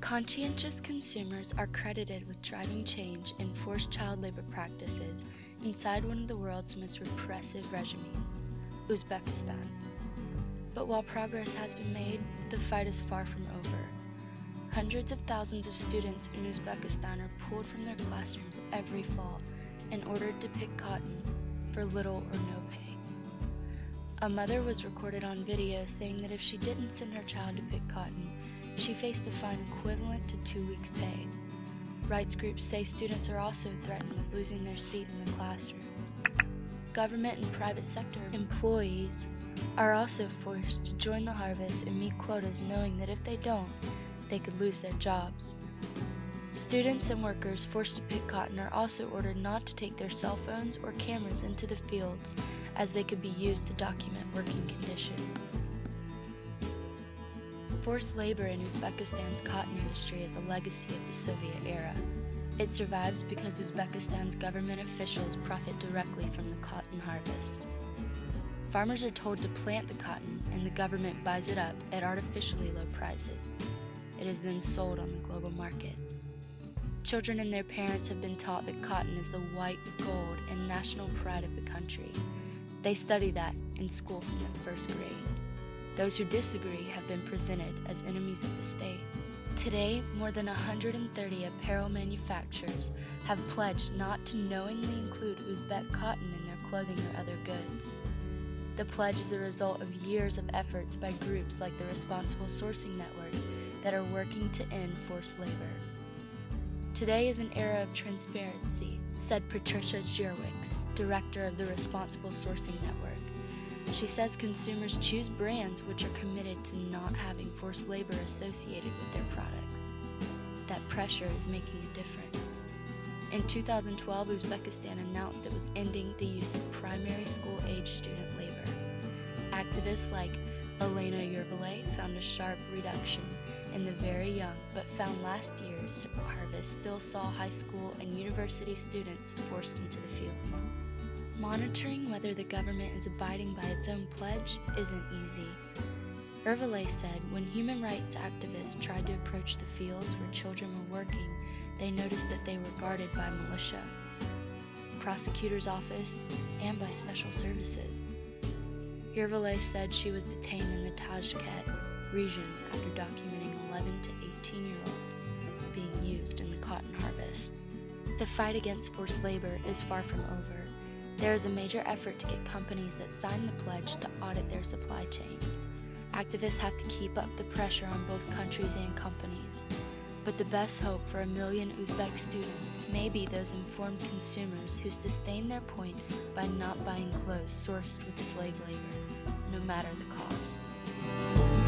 Conscientious consumers are credited with driving change in forced child labor practices inside one of the world's most repressive regimes, Uzbekistan. But while progress has been made, the fight is far from over. Hundreds of thousands of students in Uzbekistan are pulled from their classrooms every fall and ordered to pick cotton for little or no pay. A mother was recorded on video saying that if she didn't send her child to pick cotton, she faced a fine equivalent to 2 weeks' pay. Rights groups say students are also threatened with losing their seat in the classroom. Government and private sector employees are also forced to join the harvest and meet quotas, knowing that if they don't, they could lose their jobs. Students and workers forced to pick cotton are also ordered not to take their cell phones or cameras into the fields, as they could be used to document working conditions. Forced labor in Uzbekistan's cotton industry is a legacy of the Soviet era. It survives because Uzbekistan's government officials profit directly from the cotton harvest. Farmers are told to plant the cotton, and the government buys it up at artificially low prices. It is then sold on the global market. Children and their parents have been taught that cotton is the white gold and national pride of the country. They study that in school from the first grade. Those who disagree have been presented as enemies of the state. Today, more than 130 apparel manufacturers have pledged not to knowingly include Uzbek cotton in their clothing or other goods. The pledge is a result of years of efforts by groups like the Responsible Sourcing Network that are working to end forced labor. Today is an era of transparency, said Patricia Gierwicz, director of the Responsible Sourcing Network. She says consumers choose brands which are committed to not having forced labor associated with their products. That pressure is making a difference. In 2012, Uzbekistan announced it was ending the use of primary school-age student labor. Activists like Elena Yervile found a sharp reduction in the very young, but found last year's harvest still saw high school and university students forced into the field. Monitoring whether the government is abiding by its own pledge isn't easy. Yervile said when human rights activists tried to approach the fields where children were working, they noticed that they were guarded by militia, prosecutor's office, and by special services. Yervile said she was detained in the Tashkent region after documenting 11 to 18-year-olds being used in the cotton harvest. The fight against forced labor is far from over. There is a major effort to get companies that sign the pledge to audit their supply chains. Activists have to keep up the pressure on both countries and companies. But the best hope for 1 million Uzbek students may be those informed consumers who sustain their point by not buying clothes sourced with slave labor, no matter the cost.